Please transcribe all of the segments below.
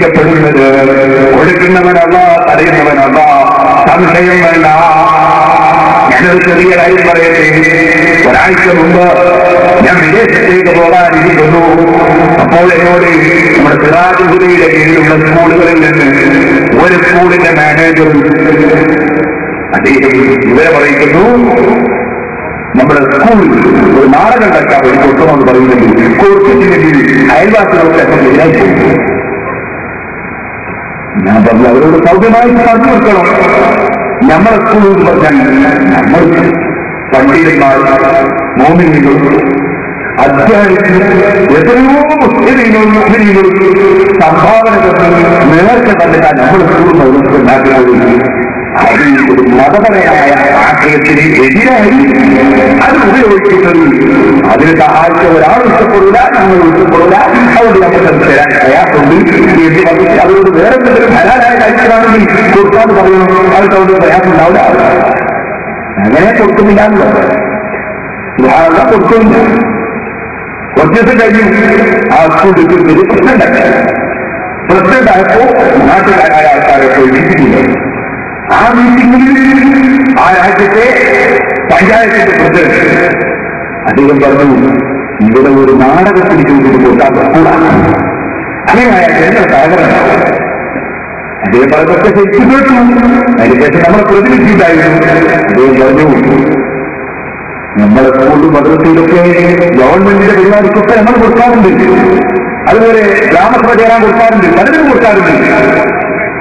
പരീക്ഷിക്കപ്പെടുന്നത്. കൊടുക്കുന്നവനല്ല, തടയുന്നവനല്ല, സംശയം വേണ്ട. ഞാനൊരു ചെറിയ കാര്യം പറയട്ടെ. ഒരാഴ്ച മുമ്പ് ഞാൻ വിദേശത്തേക്ക് പോകാനിരിക്കുന്നു. അപ്പോൾ എന്നോട് നമ്മുടെ സിറാജ് ഹുദയുടെ കീഴിലുള്ള സ്കൂളുകളിൽ നിന്ന് ഒരു സ്കൂളിന്റെ മാനേജർ അദ്ദേഹം ഇവരെ പറയിക്കുന്നു, നമ്മുടെ സ്കൂളിൽ ഒരു നാടകം കളിക്കാൻ വേണ്ടി കൊടുക്കണമെന്ന് പറയുന്നെങ്കിൽ കൊടുത്തിട്ടില്ലെങ്കിൽ അയൽവാസികളൊക്കെ ശരിയായി പോകും. ഞാൻ പറഞ്ഞു അവരോട് സൗകര്യമായി പറഞ്ഞു കൊടുക്കണം. നമ്മളെ സ്കൂളിൽ പറഞ്ഞാൽ നമ്മൾ പണ്ഡിതന്മാർ, മോമിനികൾ, അധ്യാപകർ, എത്രയോ മുസ്ലിങ്ങളും സംഭാവനകൾ നേരത്തെ കണ്ടിട്ടാൽ നമ്മൾ സ്കൂൾ ഉണ്ടാക്കുന്നത്. അത് ഒരു മതപരമായ ആശയത്തിന് എതിരായി അത് ഉപയോഗിക്കുന്നത്. അതിന് സഹായിച്ച ഒരാൾ ഇഷ്ടപ്പെടില്ല, നമ്മൾ ഇഷ്ടപ്പെടില്ല, അതുകൊണ്ട് നമുക്ക് തരാൻ പ്രയാസമുണ്ട് എന്ന് പറഞ്ഞിട്ട് അവരോട് വേറെ എന്തെങ്കിലും ഹലാലായ കാര്യത്തിലാണെങ്കിൽ കൊടുക്കാന്ന് പറയണം. അവർക്ക് അവിടെ പ്രയാസം ഉണ്ടാവില്ല. അങ്ങനെ കൊടുക്കുന്നില്ലാന്നോ കൊടുക്കുന്നില്ല. കുറച്ച് ദിവസം കഴിഞ്ഞു ആ സ്കൂളിൽ പ്രശ്നമുണ്ടാക്കി. പ്രശ്നമുണ്ടായപ്പോ നാട്ടുകാരായ ആൾക്കാരെ പോയി വിസിറ്റില്ല. ആ മീറ്റിംഗിൽ ആ രാജ്യത്തെ പഞ്ചായത്തിന്റെ പ്രസിഡന്റ് അദ്ദേഹം പറഞ്ഞു, ഇവിടെ ഒരു നാടകത്തിന് ചോദിച്ചിട്ട് കൊടുക്കാൻ കൂടാ. അങ്ങനെയായ ജനങ്ങൾ സഹകരണം അദ്ദേഹം പറഞ്ഞൊക്കെ ശരിക്കും കേട്ടു. അതിനുശേഷം നമ്മളെ പ്രതിനിധിയുണ്ടായിരുന്നു. അദ്ദേഹം പറഞ്ഞു, നമ്മുടെ സ്കൂളിൽ മദ്രസയിലൊക്കെ ഗവൺമെന്റിന്റെ പരിപാടിക്കൊക്കെ നമ്മൾ കൊടുക്കാറുണ്ട്. അതുപോലെ ഗ്രാമസഭ ചേരാൻ കൊടുക്കാറുണ്ട്, പലരും കൊടുക്കാറുണ്ട്.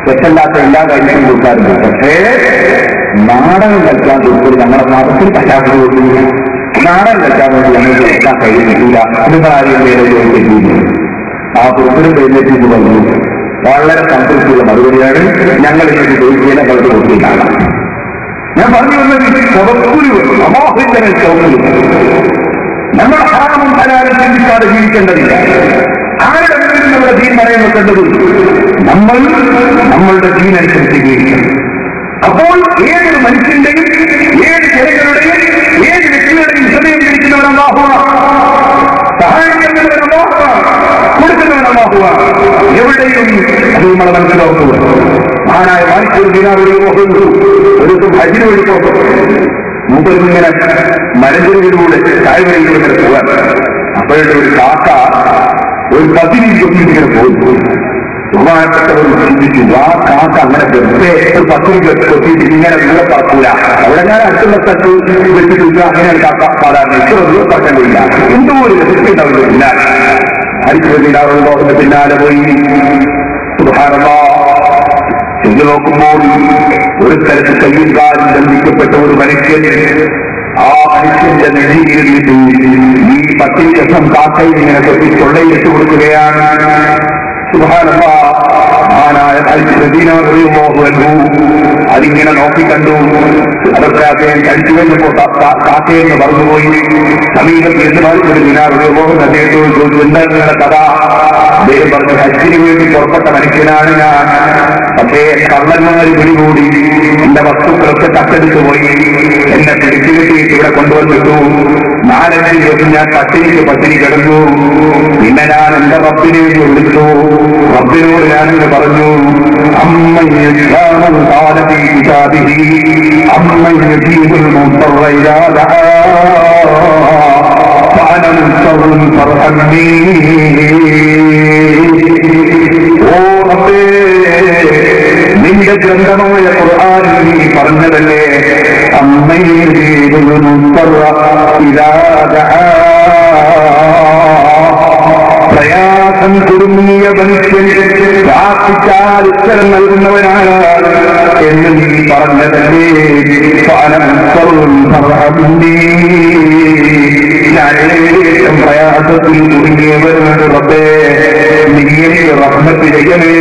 തെറ്റല്ലാത്ത എല്ലാ കാര്യങ്ങളും കൊടുക്കാറുണ്ട്. പക്ഷേ നാടകം കളിക്കാൻ കൊടുത്തത് നമ്മുടെ മതത്തിൽ പശ്ചാത്തലം. നാടകം കളിക്കാൻ വേണ്ടി ഞങ്ങൾക്ക് എടുക്കാൻ കഴിയുന്നില്ല. ഇതാരും പറ്റിയില്ല. ആ പുറത്തിനും കഴിഞ്ഞിട്ട് പറഞ്ഞു, വളരെ സംതൃപ്തിയുള്ള മറുപടിയാണ് ഞങ്ങൾ ഇങ്ങനെ ചോദിക്കാൻ ഞങ്ങൾക്ക് കൊടുത്തിട്ടാണ്. ഞാൻ പറഞ്ഞു വന്നത് ചവക്കുരു അമോഹിതനെ ചവക്കുരു. നമ്മൾ ഹറാമും ഹലാലും ചിന്തിക്കാതെ ജീവിക്കേണ്ടതില്ല. ആരുടെ മുന്നിൽ നമ്മുടെ ദീൻ പറയാൻ വെക്കേണ്ടത്? നമ്മൾ നമ്മളുടെ ദീനനുസരിച്ച് ജീവിക്കണം. അപ്പോൾ ഏതൊരു മനുഷ്യന്റെയും ഏത് ജനങ്ങളുടെയും ഏത് വ്യക്തികളുടെയും ഹൃദയം പിടിക്കുന്നവനാകുക, സഹായിക്കുന്നവനാകുക, കൊടുക്കുന്നവനാകുക. എവിടെയും അത് നമ്മളെ മനസ്സിലാക്കുക. മഹാനായ ഒരു ഹജ്ജിന് വേണ്ടി പോകും. മൂപ്പരിങ്ങനെ മരഞ്ചെരുവിലൂടെ താഴ്വരയിലൂടെ പോകാൻ. അപ്പോഴുടെ ഒരു കാക്ക ഒരു പതിനഞ്ച് കൊണ്ടിങ്ങനെ പോയി. ബഹുമാനപ്പെട്ടവർ ചിന്തിച്ചു, ആ കാക്ക അങ്ങനെ വെറുതെ ഒരു 10 കൊത്തിയിട്ട് ഇങ്ങനെ ദൂരെ പറക്കൂല. അവിടെ ഞാൻ അടുത്തുള്ള സ്ഥലത്ത് വെച്ചിട്ടില്ല. അങ്ങനെയാണ് കാക്ക സാധാരണ ഇത്ര ദൂരെ പറക്കാൻ കഴിയില്ല. എന്തോ ഒരു രസിക്കുണ്ടാവില്ല. ഹരിക്കുണ്ടാവുമ്പോ അതിന്റെ പിന്നാലെ പോയി. ചെന്ന് നോക്കുമ്പോൾ ഒരു സ്ഥലത്ത് കയ്യും കാലും ബന്ധിക്കപ്പെട്ട ഒരു മനുഷ്യൻ. ആ മനുഷ്യന്റെ നെഞ്ചിലിരുന്നിട്ട് ഈ 10 ലക്ഷം കാക്കയിൽ ഇങ്ങനെ കൊത്തി തൊള്ളയിലിട്ട് കൊടുക്കുകയാണ്. സുബ്ഹാനല്ലാഹ്. മഹാനായ അതിങ്ങനെ നോക്കിക്കണ്ടു. അതൊക്കെ അദ്ദേഹം കഴിച്ചു കഴിഞ്ഞപ്പോ കാക്കയെന്ന് പറഞ്ഞുപോയി. സമീപത്ത് ഒരു ദിനാറുപോകും. അദ്ദേഹത്തോട് ചോദിച്ചു, എന്താ നിങ്ങളുടെ കഥ? അദ്ദേഹം പറഞ്ഞു, ഹജ്ജിന് വേണ്ടി പുറപ്പെട്ട മനുഷ്യനാണ് ഞാൻ. പക്ഷേ കള്ളന്മാര് പിടികൂടി എന്റെ വസ്തുക്കളൊക്കെ തട്ടെടുത്തു പോയി. എന്നെ പിടിച്ചു കെട്ടിയിട്ട് ഇവിടെ കൊണ്ടുവന്നിട്ടു. 4-5 ദിവസം ഞാൻ പട്ടിണി കിടന്നു. പിന്നെ ഞാൻ എന്റെ റബ്ബിനെ വിളിച്ചു. റബ്ബിനോട് ഞാനിങ്ങനെ പറഞ്ഞു, നിന്റെ ഗ്രന്ഥമായ ഖുർആനിൽ നീ പറഞ്ഞതല്ലേ, പ്രയാസം കുടുങ്ങിയ മനുഷ്യൻ പ്രാർത്ഥിച്ചാൽ ഉത്തരം നൽകുന്നവനാണ് എന്ന് നീ പറഞ്ഞതല്ലേ. ഞാനേറ്റം പ്രയാസത്തിൽ കുടുങ്ങിയവരുണ്ട് റബ്ബേ, നീ എനിക്ക് റഹ്മത്ത് ചെയ്യണേ.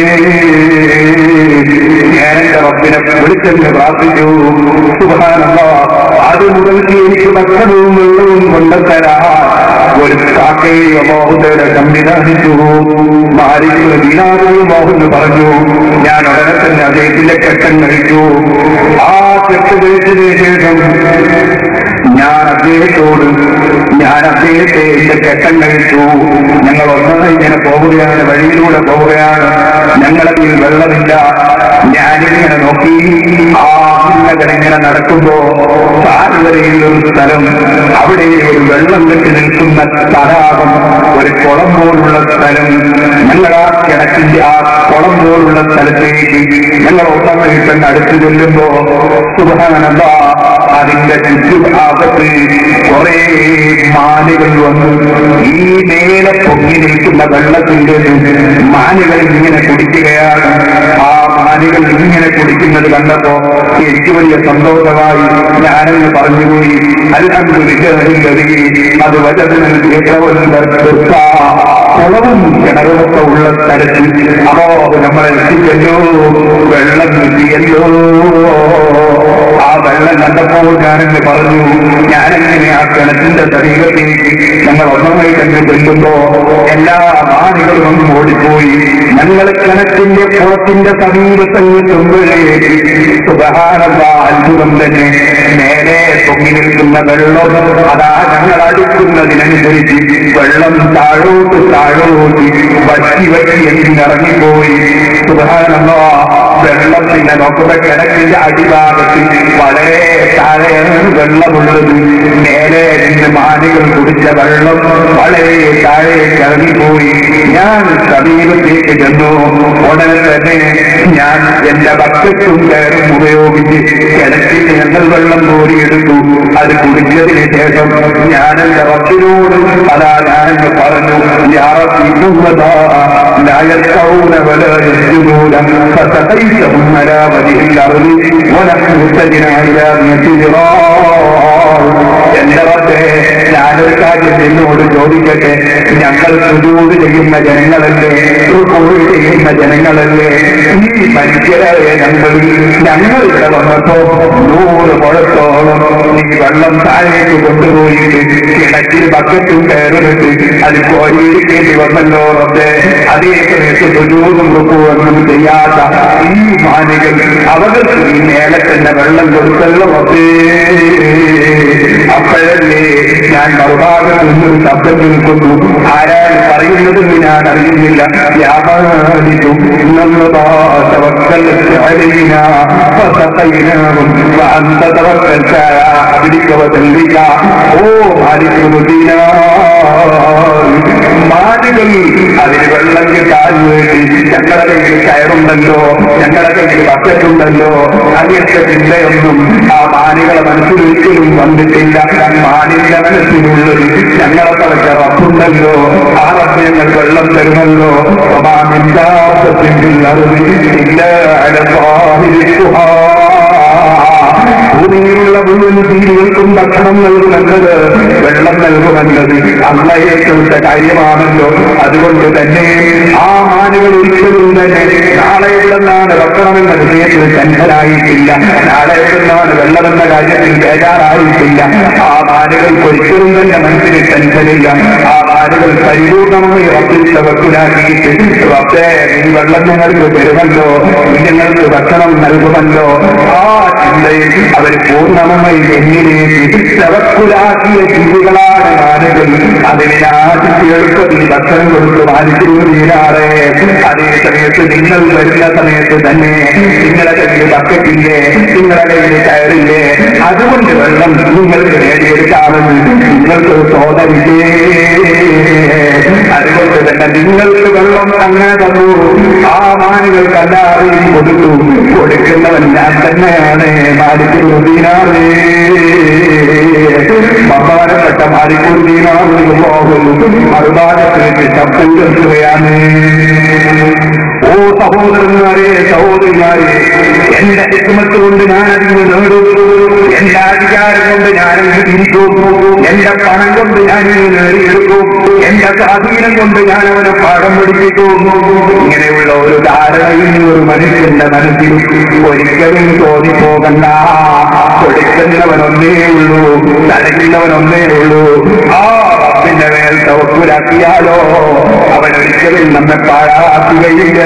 ഞാൻ എന്റെ റബ്ബിനെ വിളിച്ചെന്ന് പ്രാർത്ഥിച്ചു. സുബ്ഹാനല്ലാഹ്. അത് മുതൽക്ക് എനിക്ക് ഭക്ഷണവും വെള്ളവും കൊണ്ടുതരാ ഒരു കാക്കയെ അല്ലാഹുവിനെ സംവിധാനിച്ചു. മാലിക് ദീനാറും മോഹൻ പറഞ്ഞു. ഞാൻ ഉടനെ തന്നെ അദ്ദേഹത്തിന്റെ കെട്ടൻ കഴിച്ചു. ആ കെട്ട് കഴിച്ചതിന് ശേഷം ഞാൻ അദ്ദേഹത്തെ എന്റെ കെട്ടൻ കഴിച്ചു. ഞങ്ങൾ ഒന്നായി ഇങ്ങനെ പോവുകയാണ്, വഴിയിലൂടെ പോവുകയാണ്. ഞങ്ങളതിൽ വെള്ളമില്ല. ഞാനിങ്ങനെ നോക്കി ആ ഇങ്ങനെ നടക്കുമ്പോ താഴ്വരയിൽ ഒരു സ്ഥലം, അവിടെ ഒരു വെള്ളം കെട്ടി നിൽക്കുന്ന തടാകം, ഒരു കുളം പോലുള്ള സ്ഥലം. ഞങ്ങൾ ആ കിണറ്റിന്റെ ആ കുളം പോലുള്ള സ്ഥലത്തേക്ക് ഞങ്ങൾ ഒന്നമയിട്ടങ്ങ് അടുത്ത് ചെല്ലുമ്പോ സുബ്ഹാനല്ലാഹ്, അതിന്റെ ചുറ്റുഭാഗത്ത് കുറെ മാനുകൾ വന്നു. ഈ മേലെ പൊങ്ങി നിൽക്കുന്ന വെള്ളത്തിന്റെ മാനുകൾ ഇങ്ങനെ കുടിക്കുകയാണ്. ആ മാനുകൾ ഇങ്ങനെ കുടിക്കുന്നത് കണ്ടപ്പോ എനിക്ക് വലിയ സന്തോഷമായി. ഞാനെന്ന് പറഞ്ഞുപോയി, അൽഹംദുലില്ലാഹി അത് കുളവും കിണറുമൊക്കെ ഉള്ള സ്ഥലത്ത് അപ്പോ നമ്മളെ എത്തിച്ചല്ലോ, വെള്ളം കിട്ടിയല്ലോ. ആ വെള്ളം കണ്ടപ്പോൾ ഞാനെന്ന് പറഞ്ഞു, ഞാനെങ്ങനെ ആ കിണറ്റിന്റെ ശരീരത്തേക്ക് ഞങ്ങൾ ഒന്നമായി കണ്ടു ചെല്ലുമ്പോ എല്ലാ മാനുകളും ഓടിപ്പോയി. ഞങ്ങൾ കിണറ്റിന്റെ കുളത്തിന്റെ സമീപത്തെത്തുമ്പോഴേ സുബ്ഹാനല്ലാഹ്, അത്ഭുതം തന്നെ. നേരെ പൊങ്ങി നിൽക്കുന്ന വെള്ളം അതാ ഞങ്ങൾ അടുക്കുന്നതിനനുസരിച്ച് വെള്ളം താഴോട്ട് വറ്റി എന്നിറങ്ങിപ്പോയി. സുബ്ഹാനല്ലാഹ്, വെള്ളം പിന്നെ നോക്കുമ്പോ കിണറ്റിന്റെ അടിഭാഗത്ത് വളരെ താഴെയാണ് വെള്ളമുള്ളത്. നേരെ നിന്ന് മാനുകൾ കുടിച്ച വെള്ളം വളരെ താഴേക്ക് ഇറങ്ങിപ്പോയി. ഞാൻ സമീപത്തേക്ക് ചെന്നു. ഉടനെ തന്നെ ഞാൻ എന്റെ ബക്കറ്റും കയറും ഉപയോഗിച്ച് കിണറ്റിൽ ഞങ്ങൾ വെള്ളം കോരിയെടുത്തു. അത് കുടിച്ചതിന് ശേഷം ഞാൻ എന്റെ റബ്ബിനോട് ഞാനെന്ന് പറഞ്ഞു, എന്റെ റബ്ബേ, ഞാനൊരു കാര്യം എന്നോട് ചോദിക്കട്ടെ, ഞങ്ങൾ സുജൂദ് ചെയ്യുന്ന ജനങ്ങളല്ലേ, റുകൂഅ് ചെയ്യുന്ന ജനങ്ങളല്ലേ? ഈ മനുഷ്യരായ ഞങ്ങൾ ഇവിടെ വന്നപ്പോ 100 മുഴത്തോളം ഈ വെള്ളം താഴേക്ക് കൊണ്ടുപോയിട്ട് കിണറ്റിൽ ബക്കറ്റും കയറിട്ട് അത് കോരിയിരിക്കേണ്ടി വന്നല്ലോ റബ്ബേ. അതേ സമയത്ത് സുജൂദും റുകൂഅും ചെയ്യാത്ത ഈ മാനുകൾ അവർക്ക് ഈ മേലെ തന്നെ വെള്ളം കൊടുത്തല്ലോ റബ്ബേ. അപ്പോഴല്ലേ ഞാൻ മറുഭാഗത്ത് നിന്നൊരു ശബ്ദം കേൾക്കുന്നു. ആരാണ് പറയുന്നതെന്ന് ഞാൻ അറിയുന്നില്ല. മാനുകൾ അതിന് വെള്ളം കിട്ടാൻ വേണ്ടി ഞങ്ങളുടെ കയ്യിൽ കയറുണ്ടല്ലോ, ഞങ്ങളുടെ കയ്യിൽ ബക്കറ്റുണ്ടല്ലോ, അങ്ങനത്തെ ചിന്തയൊന്നും ആ മാനുകളെ മനസ്സിലൊരിക്കലും വന്നിട്ടില്ല. മാനിന്റെ മനസ്സിലുള്ളത് ഞങ്ങളെ തലച്ച റബ്ബുണ്ടല്ലോ, ആ റബ്ബ് ഞങ്ങൾ വെള്ളം തരുമല്ലോ. ഭൂമിയിലുള്ള മുഴുവൻ ജീവികൾക്കും ഭക്ഷണം നൽകുമെന്നത്, വെള്ളം നൽകുമെന്നത് അള്ളയെ ചോദിച്ച കാര്യമാണല്ലോ. അതുകൊണ്ട് തന്നെ ആ മാനുകൾ ഒരിക്കലും തന്നെ നാളെ എവിടെന്നാണ് ഭക്ഷണമെന്ന വിഷയത്തിൽ ചഞ്ചലായിട്ടില്ല, നാളെ എവിടെന്നാണ് വെള്ളമെന്ന കാര്യത്തിൽ ബേജാറായിട്ടില്ല. ആ മാനുകൾക്ക് ഒരിക്കലും തന്നെ മനസ്സിന് ചഞ്ചലില്ല. ആ മാനുകൾ പരിപൂർണമായി റബ്ബിൽ തവക്കുലാക്കിയിട്ട്, റബ്ബേ നീ വെള്ളം ഞങ്ങൾക്ക് തരുമല്ലോ, ഞങ്ങൾക്ക് ഭക്ഷണം നൽകുമല്ലോ. ആ ചിന്തയിൽ അവർ പൂർണ്ണമായി എന്നിലേക്ക് തവക്കുലാക്കിയ ജീവികളാണ് മാനുകൾ. അതിനെ ആശിക്കുകൾക്ക് നീ ഭക്ഷണം കൊടുത്ത് മാനിച്ചിരുന്നീരാറേ. അതേ സമയത്ത് നിങ്ങൾ വരുന്ന സമയത്ത് തന്നെ നിങ്ങളുടെ കയ്യിൽ ബക്കറ്റില്ലേ, നിങ്ങളുടെ കയ്യിൽ കയറില്ലേ, അതുകൊണ്ട് വെള്ളം നിങ്ങൾക്ക് നേടിയെടുക്കാമെന്ന് നിങ്ങൾക്ക് തോന്നലില്ലേ? അതുകൊണ്ട് തന്നെ നിങ്ങൾക്ക് വെള്ളം അങ്ങനെ തന്നു. ആ മാനുകൾക്ക് എല്ലാവരെയും കൊടുത്തു. കൊടുക്കുന്നവൻ ഞാൻ തന്നെയാണ്. മാലിക്കുദ്ദീനാറേ, ബഹുമാനപ്പെട്ട മാലിക്കുദ്ദീനാറ് മറുഭാഗത്തിലേക്ക് ശബ്ദം കേൾക്കുകയാണ്. ഓ സഹോദരന്മാരെ, സഹോദരിമാരെ, എന്റെ ഹിക്മത്ത് കൊണ്ട് ഞാൻ അതിന് നേടും, എന്റെ അധികാരം കൊണ്ട് ഞാനങ്ങ് തിരിക്കും, എന്റെ പണം കൊണ്ട് ഞാനിത് നേടിയെടുക്കും, എന്റെ സ്വാധീനം കൊണ്ട് ഞാൻ അവനെ പാഠം പഠിപ്പിക്കും. ഇങ്ങനെയുള്ള ഒരു ധാരണയിൽ ഒരു മനുഷ്യന്റെ മനസ്സിൽ ഒരിക്കലും തോന്നിപ്പോകണ്ട. കൊടുക്കുന്നവനൊന്നേ ഉള്ളൂ, തടയുന്നവനൊന്നേ ഉള്ളൂ. ആ റബ്ബിന്റെ മേൽ തവക്കുലാക്കിയാലോ അവൻ ഒരിക്കലും നമ്മെ പാഴാക്കുകയില്ല.